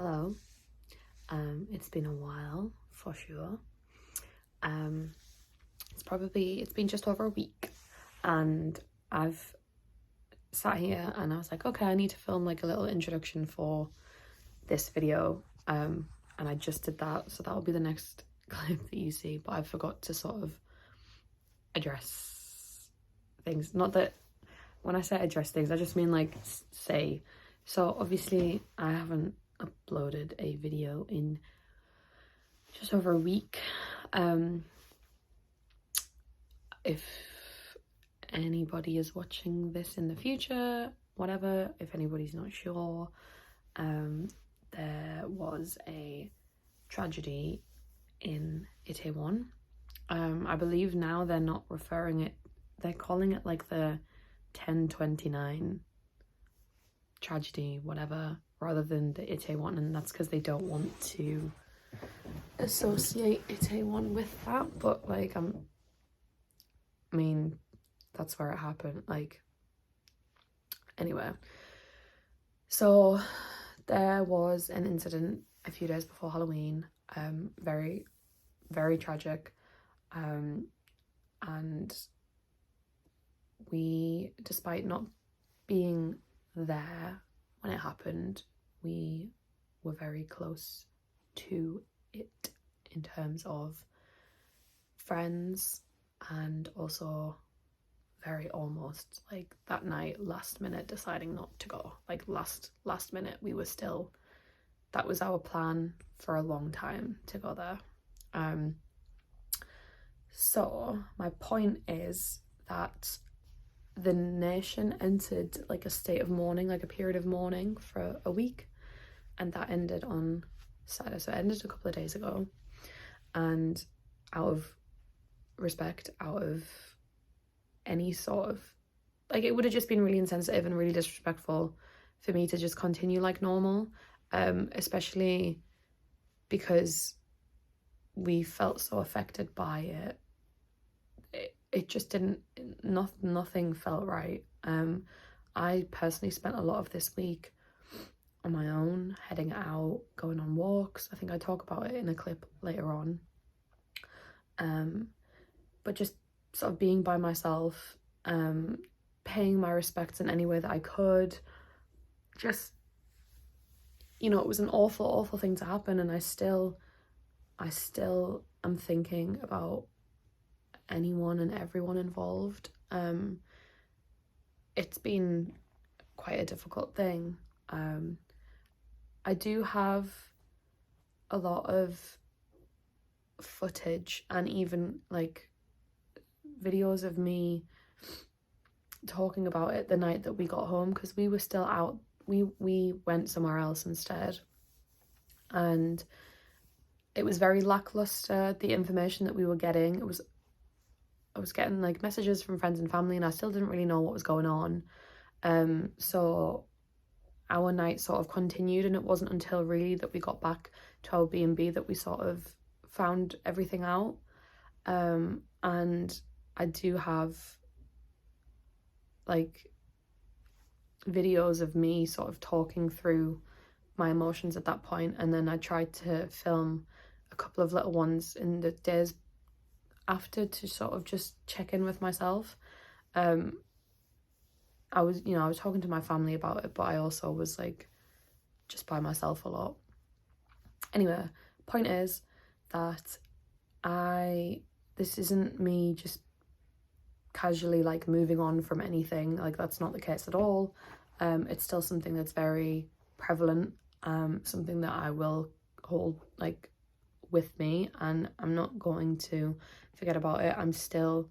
Hello. It's been a while for sure. It's been just over a week, and I've sat here and I was like, okay, I need to film like a little introduction for this video. And I just did that, so that'll be the next clip that you see, but I forgot to sort of address things. Not that when I say address things, I just mean like say. So obviously I haven't uploaded a video in just over a week. If anybody is watching this in the future, whatever, if anybody's not sure, there was a tragedy in Itaewon. I believe now they're not referring it, they're calling it like the 1029 tragedy, whatever, rather than the Itaewon, and that's because they don't want to associate Itaewon with that, but like I mean, that's where it happened. Like, anyway, so there was an incident a few days before Halloween, very, very tragic, and we, despite not being there when it happened, we were very close to it in terms of friends, and also very almost like that night, last minute deciding not to go. Like last minute, we were still, that was our plan for a long time, to go there. So my point is that the nation entered like a state of mourning, like a period of mourning for a week, and that ended on Saturday. So it ended a couple of days ago, and out of respect, out of any sort of, like, it would have just been really insensitive and really disrespectful for me to just continue like normal, especially because we felt so affected by it. It just didn't, nothing felt right. I personally spent a lot of this week on my own, heading out, going on walks. I think I talk about it in a clip later on. But just sort of being by myself, paying my respects in any way that I could. Just, you know, it was an awful, awful thing to happen, and I still am thinking about anyone and everyone involved. It's been quite a difficult thing. I do have a lot of footage and even like videos of me talking about it the night that we got home, because we were still out. We went somewhere else instead, and it was very lackluster, the information that we were getting. I was getting like messages from friends and family, and I still didn't really know what was going on. So our night sort of continued, and it wasn't until really that we got back to our B&B that we sort of found everything out. And I do have like videos of me sort of talking through my emotions at that point, and then I tried to film a couple of little ones in the days after to sort of just check in with myself. I was talking to my family about it, but I also was like just by myself a lot. Anyway, point is that this isn't me just casually like moving on from anything. Like, that's not the case at all. It's still something that's very prevalent, something that I will hold like with me, and I'm not going to forget about it. I'm still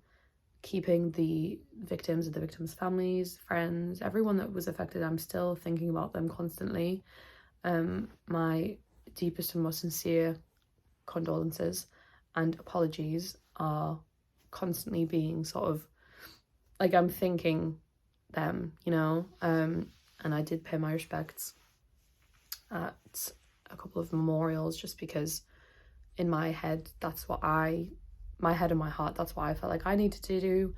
keeping the victims and the victims' families, friends, everyone that was affected. I'm still thinking about them constantly. My deepest and most sincere condolences and apologies are constantly being sort of like, I'm thinking them, you know. And I did pay my respects at a couple of memorials, just because in my head, that's what my head and my heart, that's what I felt like I needed to do.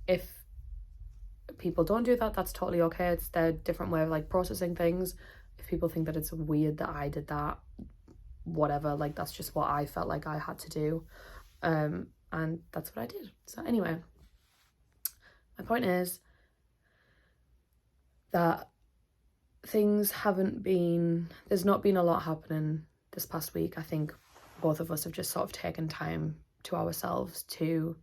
If people don't do that, that's totally okay. It's their different way of like processing things. if people think that it's weird that I did that, whatever, like that's just what I felt like I had to do, and that's what I did. So anyway, my point is that there's not been a lot happening this past week. I think both of us have just sort of taken time to ourselves to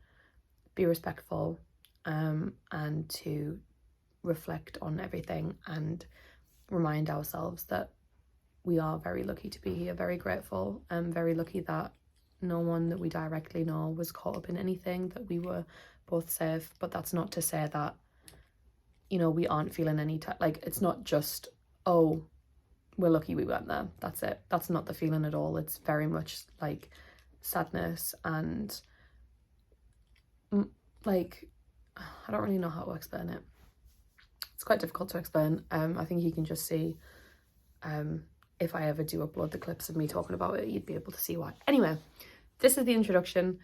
be respectful, and to reflect on everything and remind ourselves that we are very lucky to be here, very grateful, and very lucky that no one that we directly know was caught up in anything, that we were both safe. But that's not to say that, you know, we aren't feeling any like, it's not just, oh, we're lucky we weren't there, that's it. That's not the feeling at all. It's very much like sadness and like, I don't really know how to explain it. It's quite difficult to explain. I think you can just see, if I ever do upload the clips of me talking about it, you'd be able to see why. Anyway, this is the introduction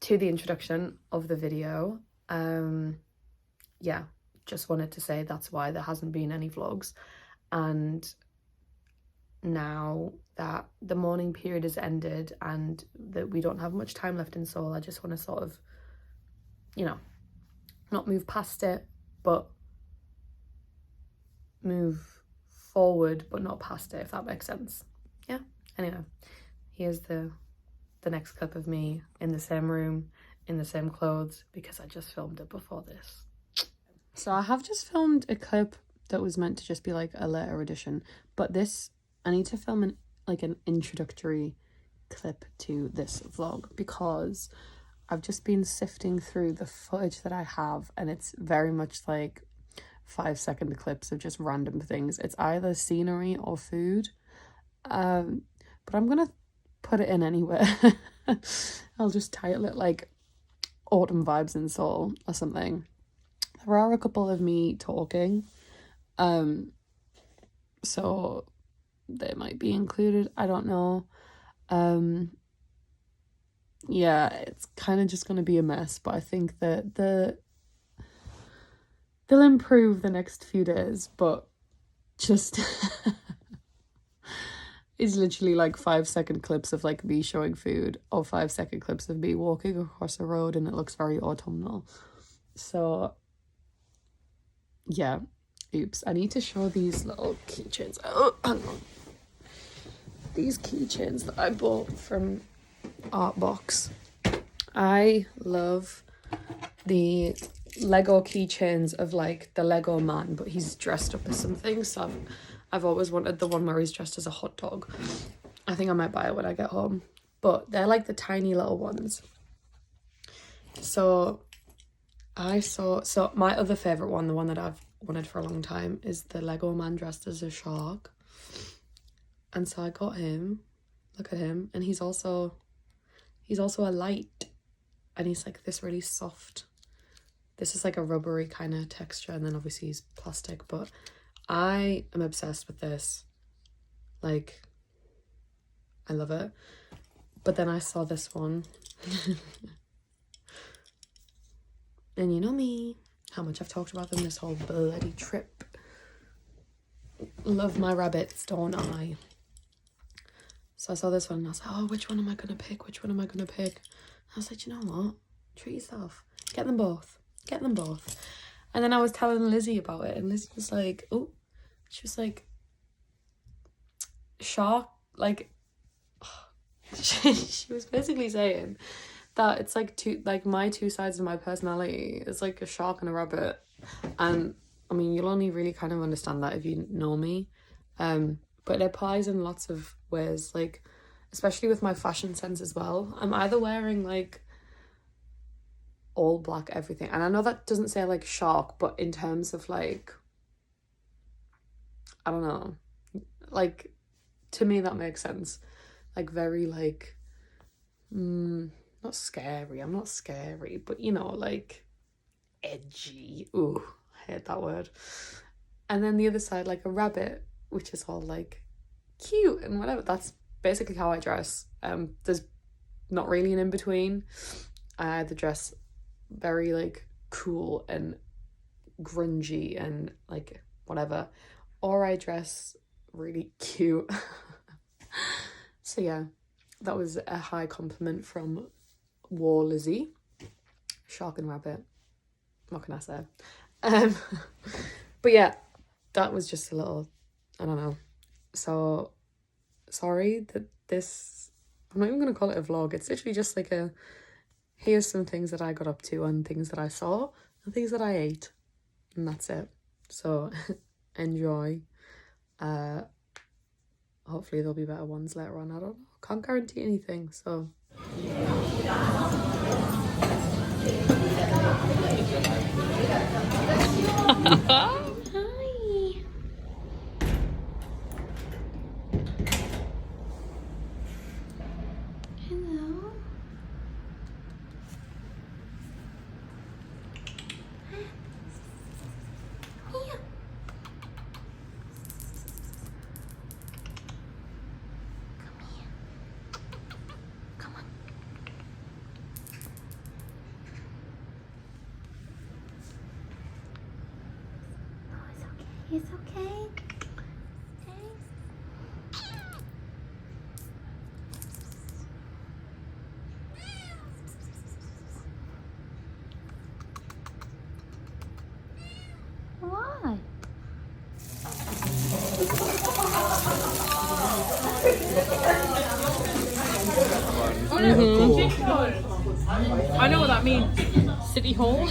to the introduction of the video. Yeah, just wanted to say that's why there hasn't been any vlogs. And now that the mourning period has ended and that we don't have much time left in Seoul, I just want to sort of, you know, not move past it, but move forward but not past it, if that makes sense. Yeah, anyway, here's the next clip of me in the same room, in the same clothes, because I just filmed it before this. So I have just filmed a clip that was meant to just be like a later edition, but this, I need to film an introductory clip to this vlog, because I've just been sifting through the footage that I have, and it's very much like 5-second clips of just random things. It's either scenery or food, but I'm gonna put it in anyway. I'll just title it like Autumn Vibes in Seoul or something. There are a couple of me talking, so they might be included, I don't know. Yeah, it's kind of just gonna be a mess, but I think that they'll improve the next few days, but just it's literally like 5-second clips of like me showing food, or 5-second clips of me walking across a road, and it looks very autumnal. So yeah, oops, I need to show these little keychains. Oh, hang on. These keychains that I bought from Artbox. I love the Lego keychains of like the Lego man, but he's dressed up as something. So I've always wanted the one where he's dressed as a hot dog. I think I might buy it when I get home, but they're like the tiny little ones. So my other favorite one, the one that I've wanted for a long time, is the Lego man dressed as a shark. And so I got him. Look at him, and he's also a light, and he's like this really soft. This is like a rubbery kind of texture, and then obviously he's plastic, but I am obsessed with this. Like, I love it. But then I saw this one. And you know me, how much I've talked about them this whole bloody trip. Love my rabbits, don't I? So I saw this one and I was like, oh, which one am I going to pick? Which one am I going to pick? I was like, you know what? Treat yourself. Get them both. Get them both. And then I was telling Lizzie about it, and Lizzie was like, oh, she was like, shark, like, she was basically saying that it's like my two sides of my personality is like a shark and a rabbit. And I mean, you'll only really kind of understand that if you know me. But it applies in lots of ways, like, especially with my fashion sense as well. I'm either wearing like all black everything, and I know that doesn't say like shark, but in terms of like, I don't know, like, to me that makes sense. Like very like, not scary, I'm not scary, but you know, like edgy. Ooh, I hate that word. And then the other side, like a rabbit, which is all like cute and whatever. That's basically how I dress. There's not really an in-between. I either dress very like cool and grungy and like whatever, or I dress really cute. So yeah, that was a high compliment from War Lizzie. Shark and rabbit. What can I say? But yeah, that was just a little, I don't know. So sorry that this, I'm not even going to call it a vlog. It's literally just like a, here's some things that I got up to and things that I saw and things that I ate. And that's it. So enjoy. Hopefully there'll be better ones later on. I don't know. Can't guarantee anything. So Hi. Hello. Here. Come here. Come on. Oh, it's okay. It's okay. Why? I know what that means. City Hall.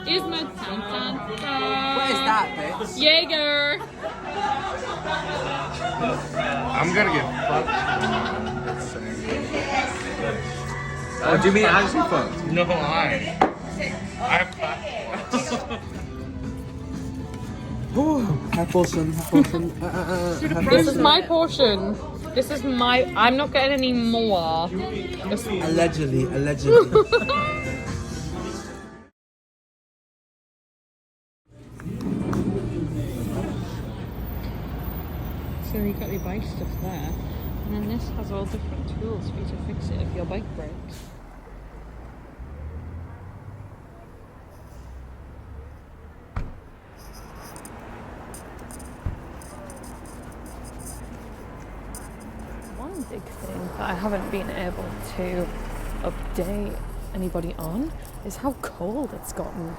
Isma. What is that, bitch? Jaeger. I'm gonna get fucked. Oh, do you mean actually fucked? No, I have platform. Have portion, have portion. This is my portion. This is my. I'm not getting any more. Allegedly. So you got your bike stuff there, and then this has all different tools for you to fix it if your bike breaks. One big thing that I haven't been able to update anybody on is how cold it's gotten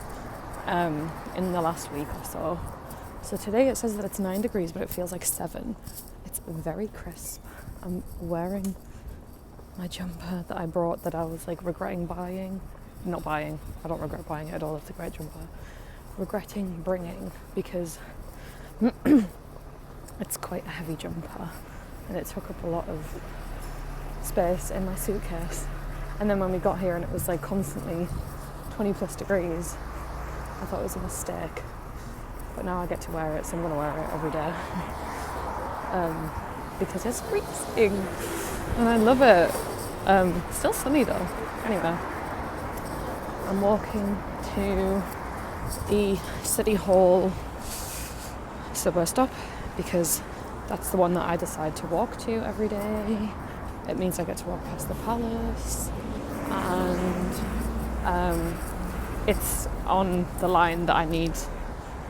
in the last week or so. So today it says that it's 9 degrees, but it feels like 7. It's very crisp. I'm wearing my jumper that I brought that I was like regretting buying not buying. I don't regret buying it at all. It's a great jumper. Regretting bringing, because it's quite a heavy jumper and it took up a lot of space in my suitcase. And then when we got here and it was like constantly 20 plus degrees, I thought it was a mistake. But now I get to wear it, so I'm going to wear it every day. Because it's freezing and I love it. Still sunny though. Anyway, I'm walking to the City Hall subway stop because that's the one that I decide to walk to every day. It means I get to walk past the palace, and it's on the line that I need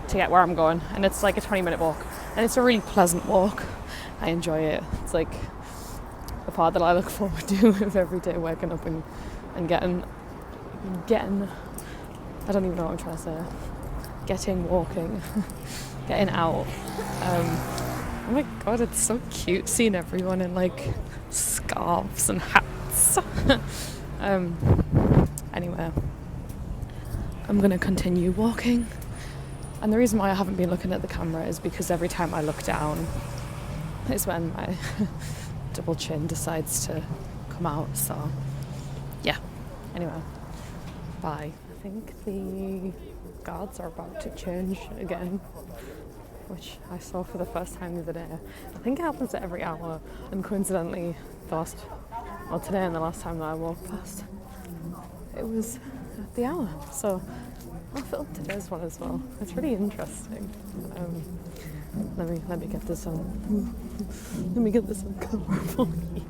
to get where I'm going, and it's like a 20-minute walk, and it's a really pleasant walk. I enjoy it. It's like the part that I look forward to of every day, waking up and getting I don't even know what I'm trying to say. Walking, getting out. Oh my god, it's so cute seeing everyone in like scarves and hats. Anyway, I'm gonna continue walking. And the reason why I haven't been looking at the camera is because every time I look down is when my double chin decides to come out. So yeah, anyway, bye. I think the guards are about to change again, which I saw for the first time the other day. I think it happens at every hour, and coincidentally today and the last time that I walked past, it was at the hour. So I'll film today's one as well. It's really interesting. Let me get this on. Let me get this on camera for you.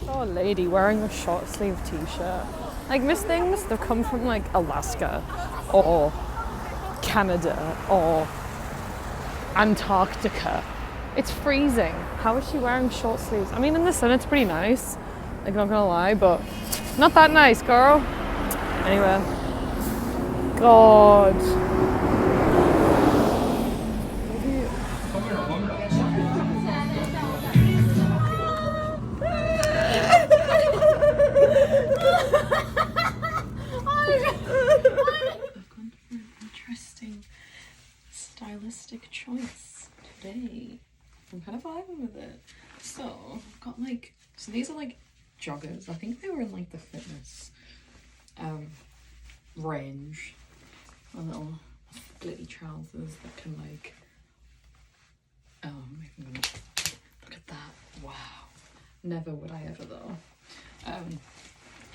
A lady wearing a short sleeve t-shirt. Like, Miss Things, they've come from like Alaska or Canada or Antarctica. It's freezing. How is she wearing short sleeves? I mean, in the sun it's pretty nice, like, not gonna lie, but not that nice, girl. Anyway, God. Stylistic choice today. I'm kind of vibing with it. So I've got like, so these are like joggers. I think they were in like the fitness range. A little glitty trousers that can like, oh, look at that. Wow. Never would I ever though.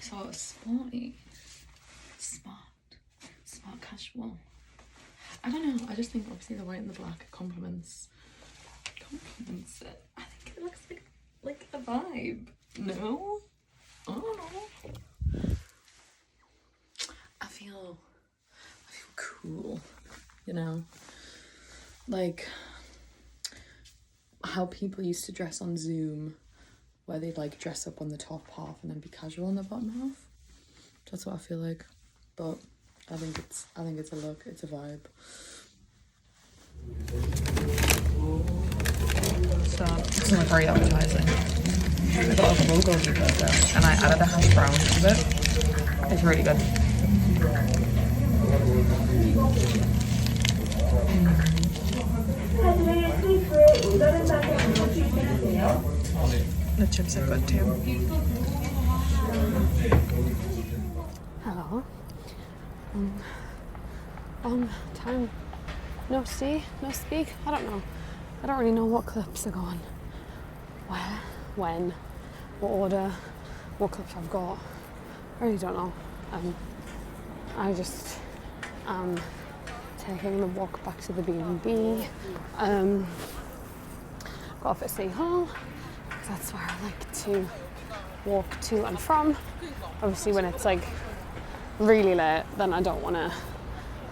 So it's sporty, smart casual. I don't know, I just think obviously the white and the black complements it. I think it looks like a vibe. No? I don't know. I feel cool, you know? Like how people used to dress on Zoom, where they'd like dress up on the top half and then be casual on the bottom half. That's what I feel like. But I think it's a look, it's a vibe. So it doesn't look very appetizing. I got a bulgogi burger and I added a hash brown to it. It's really good. The chips are good too. Hello. long time no see, no speak. I don't know. I don't really know what clips are going where, when, what order, what clips I've got. I really don't know. I just am taking the walk back to the B&B. Got off at City Hall, because that's where I like to walk to and from. Obviously when it's like really late, then I don't want to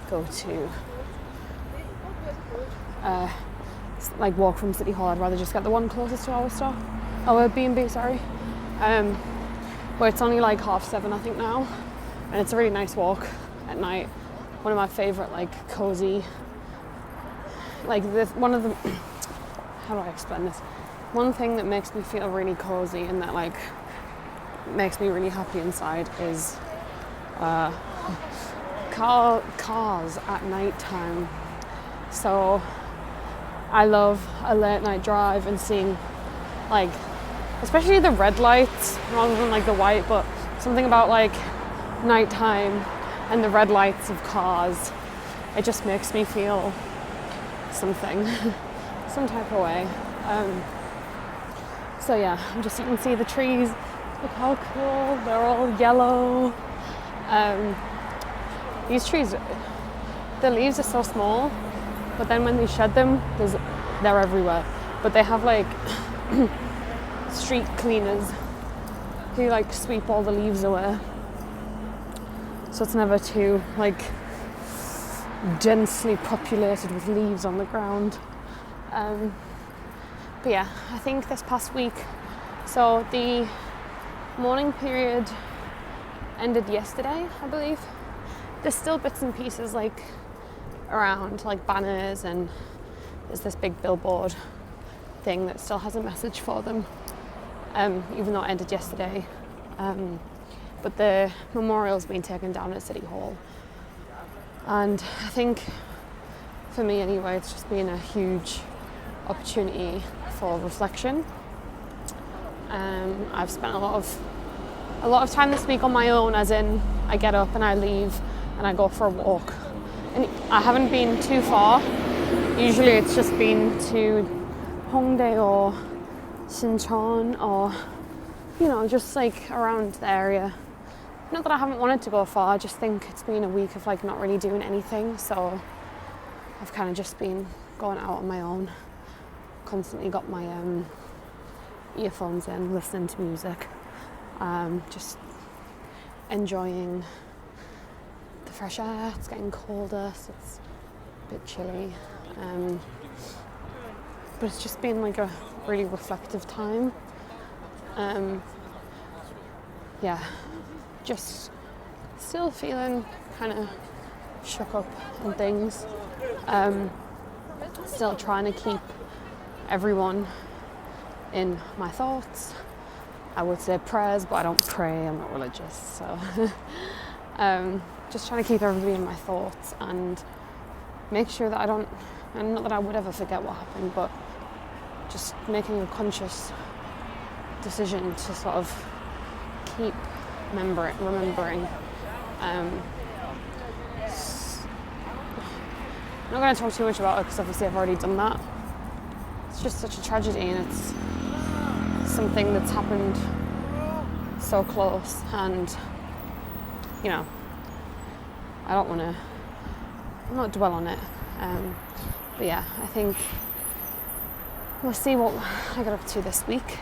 go to like walk from City Hall. I'd rather just get the one closest to our B&B, sorry. Where it's only like 7:30 I think now, and it's a really nice walk at night. One of my favourite like cozy, like one of the how do I explain this? One thing that makes me feel really cozy and that like makes me really happy inside is cars at night time. So I love a late night drive and seeing like, especially the red lights rather than like the white, but something about like nighttime and the red lights of cars, it just makes me feel something, some type of way. So yeah, you can see the trees, look how cool, they're all yellow. These trees, the leaves are so small, but then when they shed them, they're everywhere. But they have like street cleaners who like sweep all the leaves away, so it's never too like densely populated with leaves on the ground. But yeah, I think this past week, so the mourning period ended yesterday, I believe. There's still bits and pieces like around, like banners, and there's this big billboard thing that still has a message for them, even though it ended yesterday. But the memorial's been taken down at City Hall, and I think for me anyway, it's just been a huge opportunity for reflection. I've spent a lot of time this week on my own, as in I get up and I leave and I go for a walk, and I haven't been too far. Usually it's just been to Hongdae or Sinchon, or just like around the area. Not that I haven't wanted to go far, I just think it's been a week of like not really doing anything, so I've kind of just been going out on my own, constantly got my earphones in, listening to music, just enjoying the fresh air. It's getting colder, so it's a bit chilly, but it's just been like a really reflective time. Just still feeling kind of shook up and things, still trying to keep everyone in my thoughts. I would say prayers, but I don't pray, I'm not religious, so just trying to keep everybody in my thoughts and make sure that and not that I would ever forget what happened, but just making a conscious decision to sort of keep remembering. I'm not going to talk too much about it because obviously I've already done that. It's just such a tragedy, and it's something that's happened so close, and I don't want to not dwell on it, but yeah, I think we'll see what I got up to this week.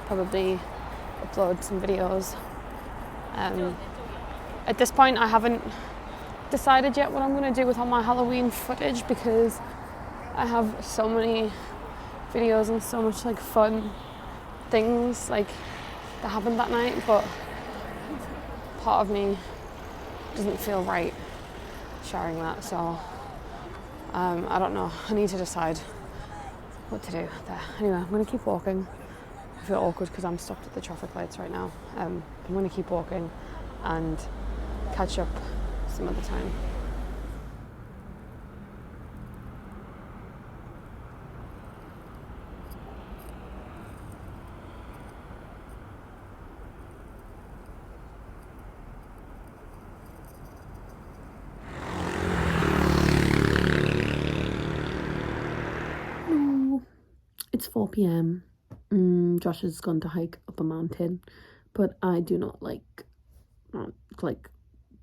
Probably upload some videos. At this point I haven't decided yet what I'm going to do with all my Halloween footage, because I have so many videos and so much like fun things like that happened that night, but part of me doesn't feel right sharing that, so I don't know, I need to decide what to do there. Anyway, I'm going to keep walking. I feel awkward because I'm stopped at the traffic lights right now. I'm going to keep walking and catch up some other time. It's 4 p.m. Josh has gone to hike up a mountain, but I do not like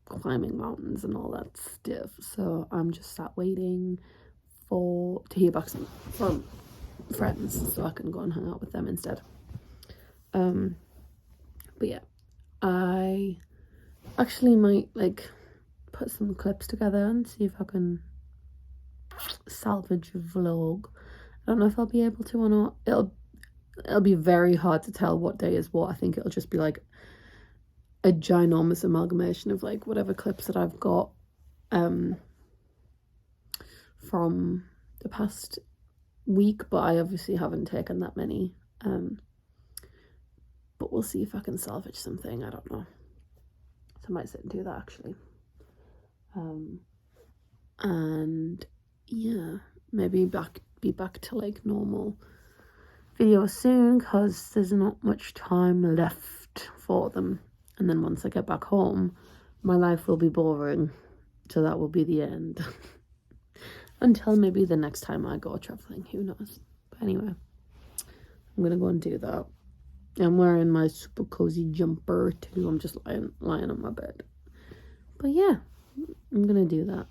climbing mountains and all that stuff. So I'm just sat waiting to hear back from friends so I can go and hang out with them instead. But yeah, I actually might like put some clips together and see if I can salvage a vlog. I don't know if I'll be able to or not. It'll be very hard to tell what day is what. I think it'll just be like a ginormous amalgamation of like whatever clips that I've got from the past week, but I obviously haven't taken that many. But we'll see if I can salvage something. I don't know. So I might sit and do that actually. And yeah, maybe be back to like normal videos soon, because there's not much time left for them. And then once I get back home, my life will be boring, so that will be the end. Until maybe the next time I go traveling, who knows. But anyway, I'm gonna go and do that. I'm wearing my super cozy jumper too. I'm just lying on my bed. But yeah, I'm gonna do that.